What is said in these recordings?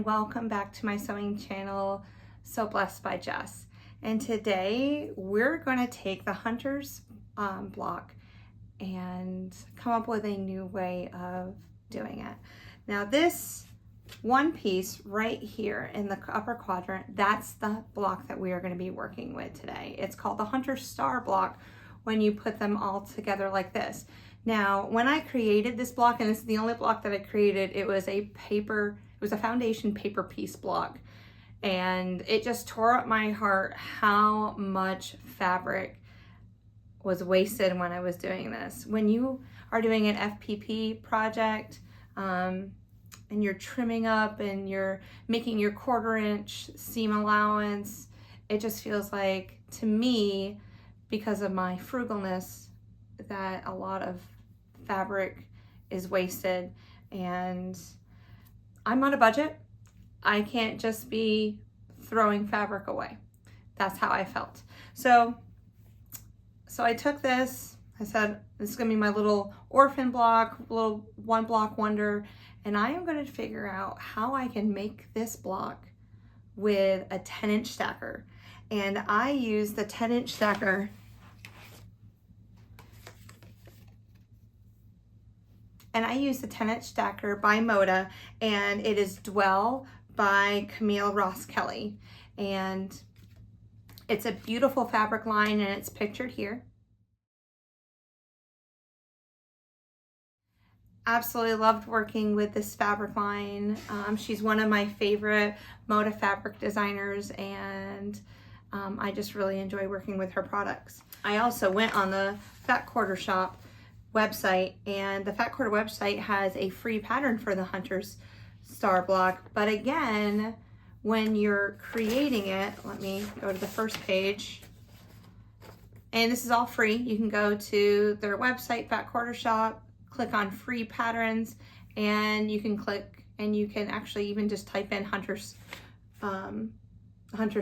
welcome back to my sewing channel, So Blessed by Jess. And today we're going to take the Hunter's block and come up with a new way of doing it. Now this one piece right here in the upper quadrant, that's the block that we are going to be working with today. It's called the Hunter Star block when you put them all together like this. Now, when I created this block, and this is the only block that I created, it was a foundation paper piece block. And it just tore up my heart how much fabric was wasted when I was doing this. When you are doing an FPP project, and you're trimming up and you're making your 1/4 inch seam allowance, it just feels like, to me, because of my frugalness, that a lot of fabric is wasted, and I'm on a budget. I can't just be throwing fabric away. That's how I felt. So I took this, I said, this is gonna be my little orphan block, little one block wonder, and I am gonna figure out how I can make this block with a 10-inch stacker. And I use the 10-inch stacker by Moda, and it is Dwell by Camille Ross Kelly. And it's a beautiful fabric line, and it's pictured here. Absolutely loved working with this fabric line. She's one of my favorite Moda fabric designers, and I just really enjoy working with her products. I also went on the Fat Quarter Shop website, and the Fat Quarter website has a free pattern for the Hunter's Star block. But again, when you're creating it, let me go to the first page, and this is all free. You can go to their website, Fat Quarter Shop, click on free patterns, and you can click, and you can actually even just type in Hunter's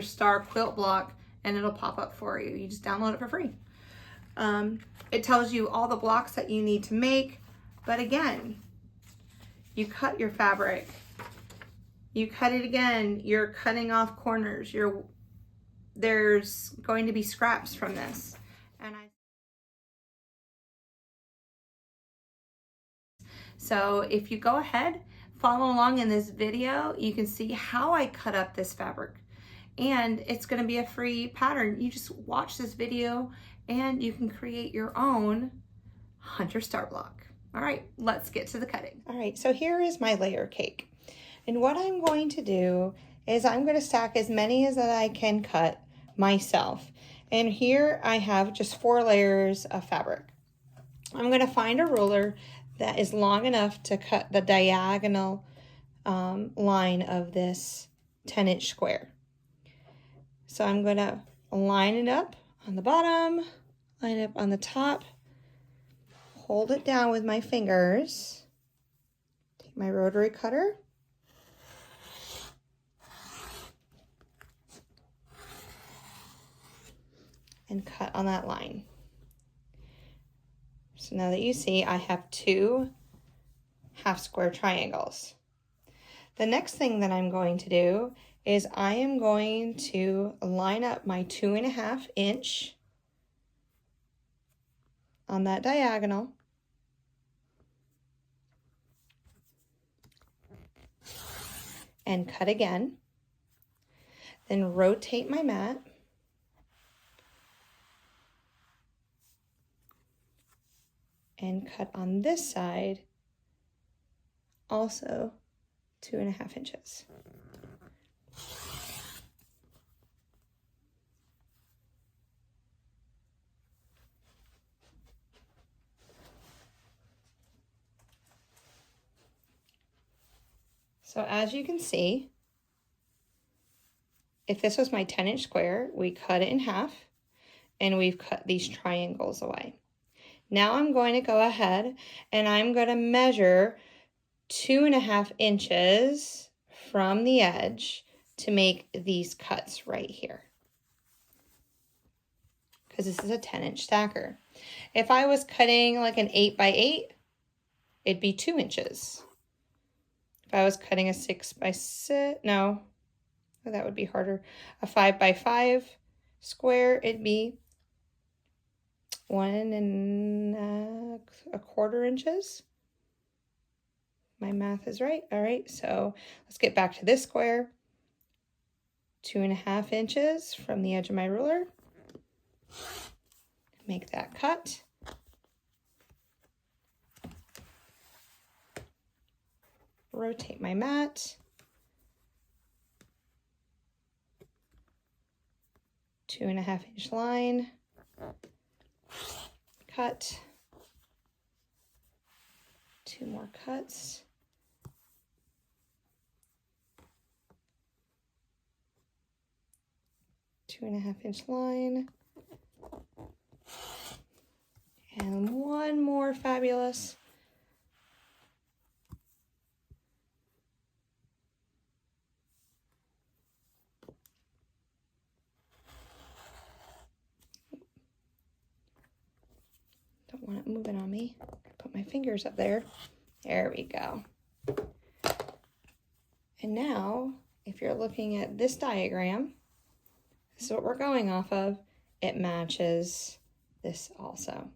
Star quilt block, and it'll pop up for you. You just download it for free. It tells you all the blocks that you need to make, but again, you cut your fabric, you cut it again, you're cutting off corners, there's going to be scraps from this. So if you go ahead, follow along in this video, you can see how I cut up this fabric. And it's going to be a free pattern. You just watch this video and you can create your own Hunter Star block. All right, let's get to the cutting. All right, so here is my layer cake. And what I'm going to do is I'm going to stack as many as that I can cut myself. And here I have just 4 layers of fabric. I'm going to find a ruler that is long enough to cut the diagonal line of this 10-inch square. So I'm going to line it up on the bottom, line it up on the top, hold it down with my fingers, take my rotary cutter, and cut on that line. So now that you see, I have 2 half square triangles. The next thing that I'm going to do is I am going to line up my 2.5 inch on that diagonal, and cut again, then rotate my mat, and cut on this side also 2.5 inches. So as you can see, if this was my 10-inch square, we cut it in half, and we've cut these triangles away. Now I'm going to go ahead and I'm going to measure 2.5 inches from the edge to make these cuts right here, because this is a 10-inch stacker. If I was cutting like an 8 by 8, it'd be 2 inches. If I was cutting a 6 by 6, no, that would be harder. A 5 by 5 square, it'd be 1 1/4 inches. My math is right. All right, so let's get back to this square. 2.5 inches from the edge of my ruler. Make that cut. Rotate my mat. 2.5 inch line. Cut. 2 more cuts. Two 2.5 inch line. And one more fabulous. Don't want it moving on me. Put my fingers up there. There we go. And now, if you're looking at this diagram, this is what we're going off of. It matches this also.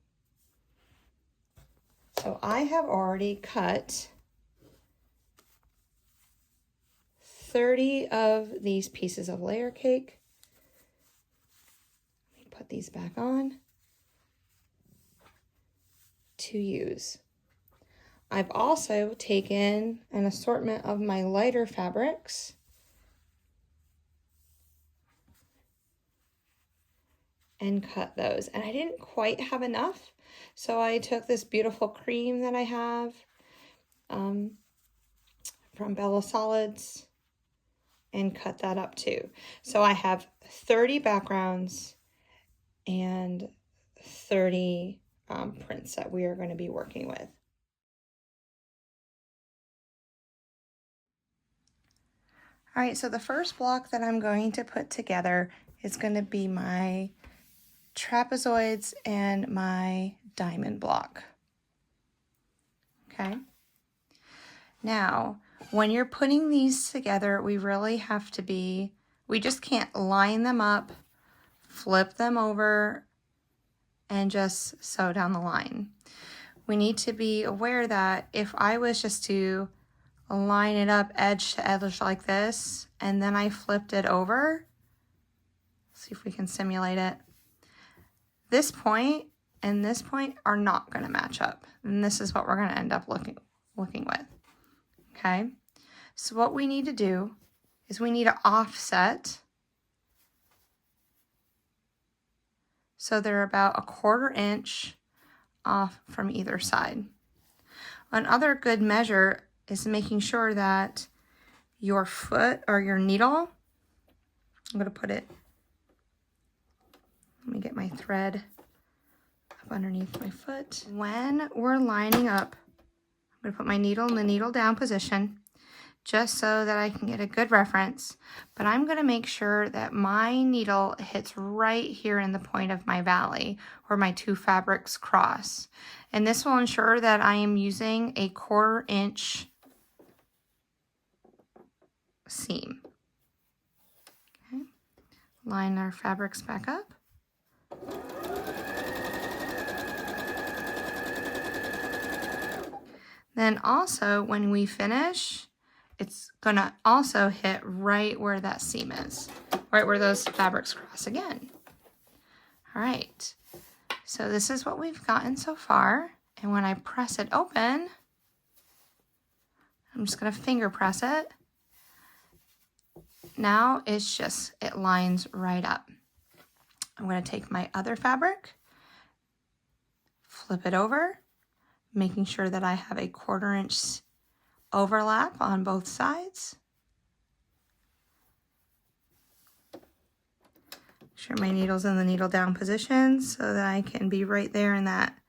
So I have already cut 30 of these pieces of layer cake. Let me put these back on to use. I've also taken an assortment of my lighter fabrics and cut those. And I didn't quite have enough, so I took this beautiful cream that I have from Bella Solids and cut that up too. So I have 30 backgrounds and 30 prints that we are going to be working with. All right, so the first block that I'm going to put together is going to be my trapezoids and my diamond block. Okay. Now, when you're putting these together, we really have to be, we just can't line them up, flip them over, and just sew down the line. We need to be aware that if I was just to line it up edge to edge like this, and then I flipped it over, see if we can simulate it. This point and this point are not going to match up. And this is what we're going to end up looking with. Okay. So what we need to do is we need to offset. So they're about 1/4 inch off from either side. Another good measure is making sure that your foot or your needle, I'm going to put it, let me get my thread up underneath my foot. When we're lining up, I'm going to put my needle in the needle down position just so that I can get a good reference, but I'm going to make sure that my needle hits right here in the point of my valley where my two fabrics cross. And this will ensure that I am using a 1/4 inch seam. Okay. Line our fabrics back up. Then also when we finish, it's gonna also hit right where that seam is, right where those fabrics cross again. All right, so this is what we've gotten so far. And when I press it open, I'm just gonna finger press it. Now it's just, it lines right up. I'm gonna take my other fabric, flip it over, making sure that I have a 1/4 inch overlap on both sides. Make sure my needle's in the needle down position so that I can be right there in that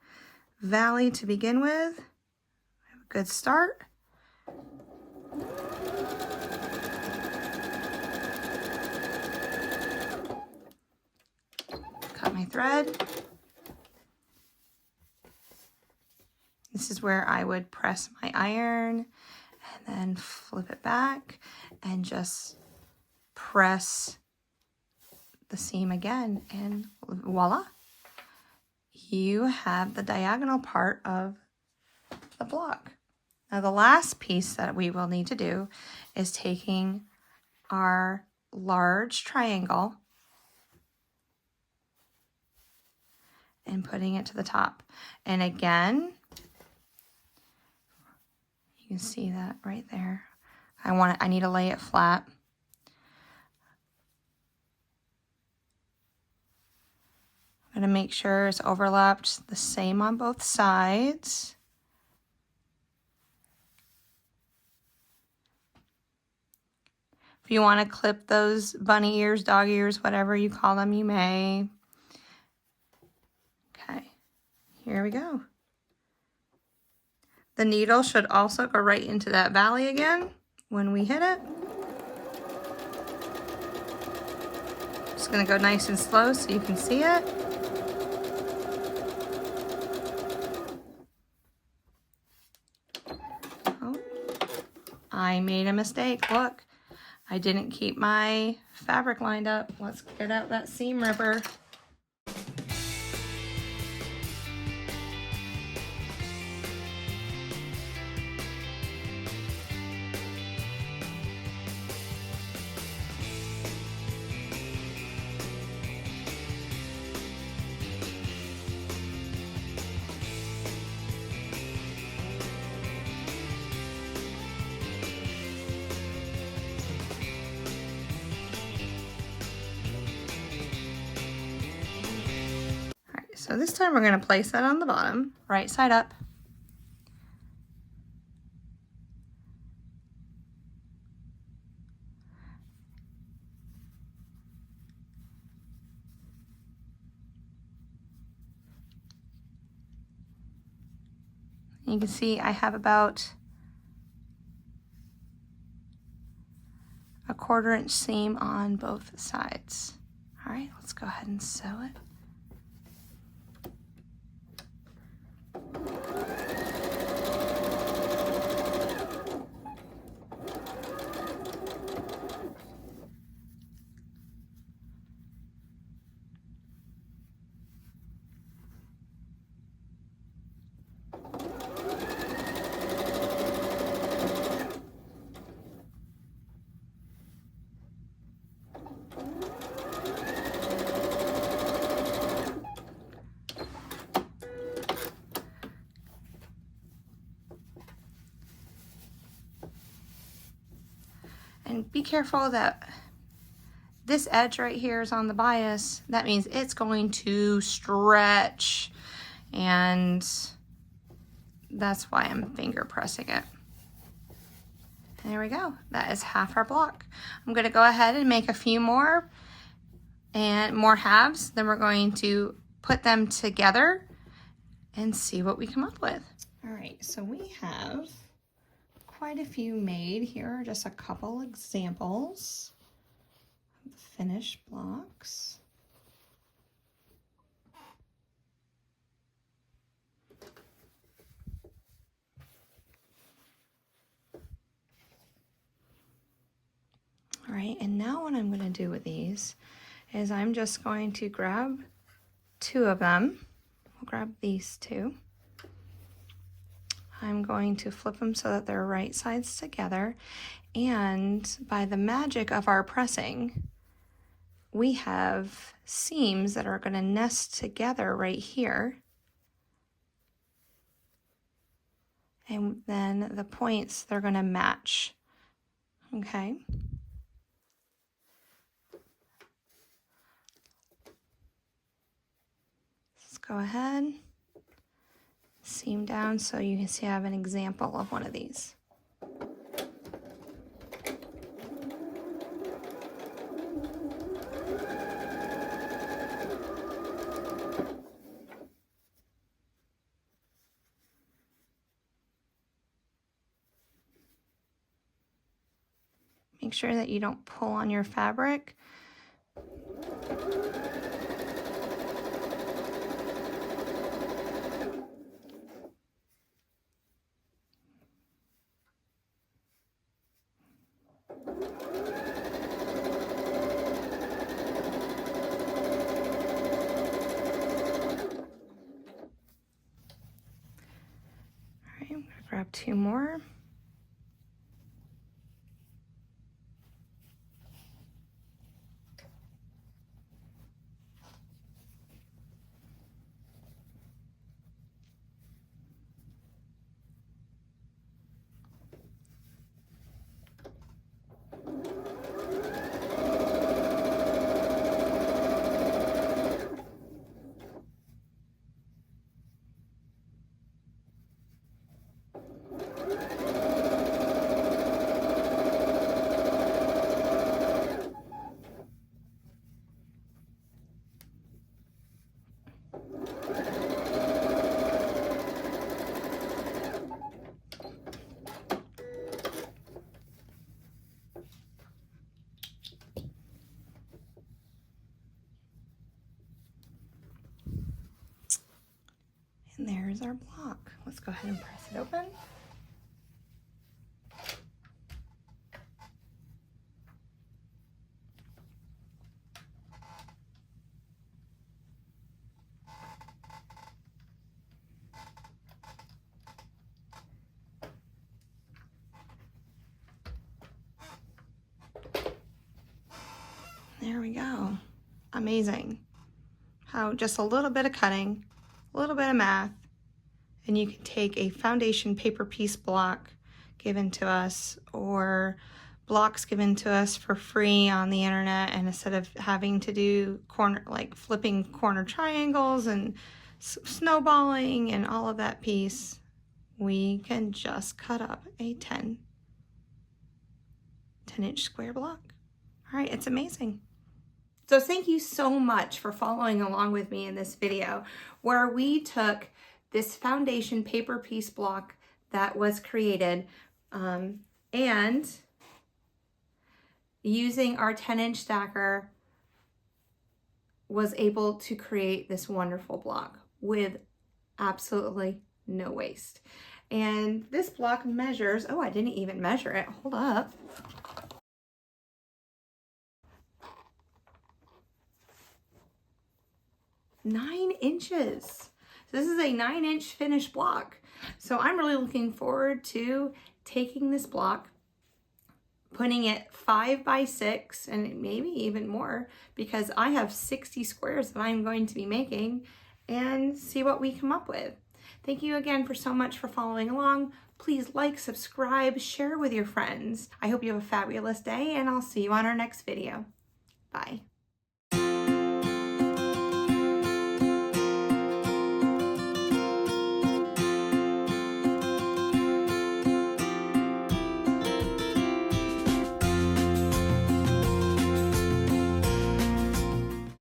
valley to begin with. Have a good start. Cut my thread. This is where I would press my iron and then flip it back and just press the seam again, and voila, you have the diagonal part of the block. Now the last piece that we will need to do is taking our large triangle and putting it to the top. And again, you can see that right there. I need to lay it flat. I'm going to make sure it's overlapped the same on both sides. If you want to clip those bunny ears, dog ears, whatever you call them, you may. Okay, here we go. The needle should also go right into that valley again when we hit it. Just going to go nice and slow so you can see it. Oh, I made a mistake. Look, I didn't keep my fabric lined up. Let's get out that seam ripper. So this time we're going to place that on the bottom, right side up. You can see I have about a 1/4 inch seam on both sides. All right, let's go ahead and sew it. And be careful that this edge right here is on the bias. That means it's going to stretch, and that's why I'm finger pressing it. There we go. That is half our block. I'm going to go ahead and make a few more and more halves. Then we're going to put them together and see what we come up with. All right, so we have quite a few made. Here are just a couple examples of the finished blocks. All right, and now what I'm going to do with these is I'm just going to grab 2 of them. We'll grab these 2. I'm going to flip them so that they're right sides together, and by the magic of our pressing, we have seams that are going to nest together right here, and then the points, they're going to match. Okay. Let's go ahead, seam down so you can see I have an example of one of these. Make sure that you don't pull on your fabric. Okay, I'm gonna grab 2 more. And there's our block. Let's go ahead and press it open. There we go. Amazing. How just a little bit of cutting, a little bit of math, and you can take a foundation paper piece block given to us or blocks given to us for free on the internet, and instead of having to do flipping corner triangles and snowballing and all of that piece, we can just cut up a 10-inch square block. All right, it's amazing. So thank you so much for following along with me in this video where we took this foundation paper piece block that was created and using our 10-inch stacker was able to create this wonderful block with absolutely no waste. And this block measures, oh, I didn't even measure it, hold up. Nine inches. So this is a 9-inch finished block. So I'm really looking forward to taking this block, putting it 5 by 6 and maybe even more because I have 60 squares that I'm going to be making, and see what we come up with. Thank you again for so much for following along. Please like, subscribe, share with your friends. I hope you have a fabulous day, and I'll see you on our next video. Bye.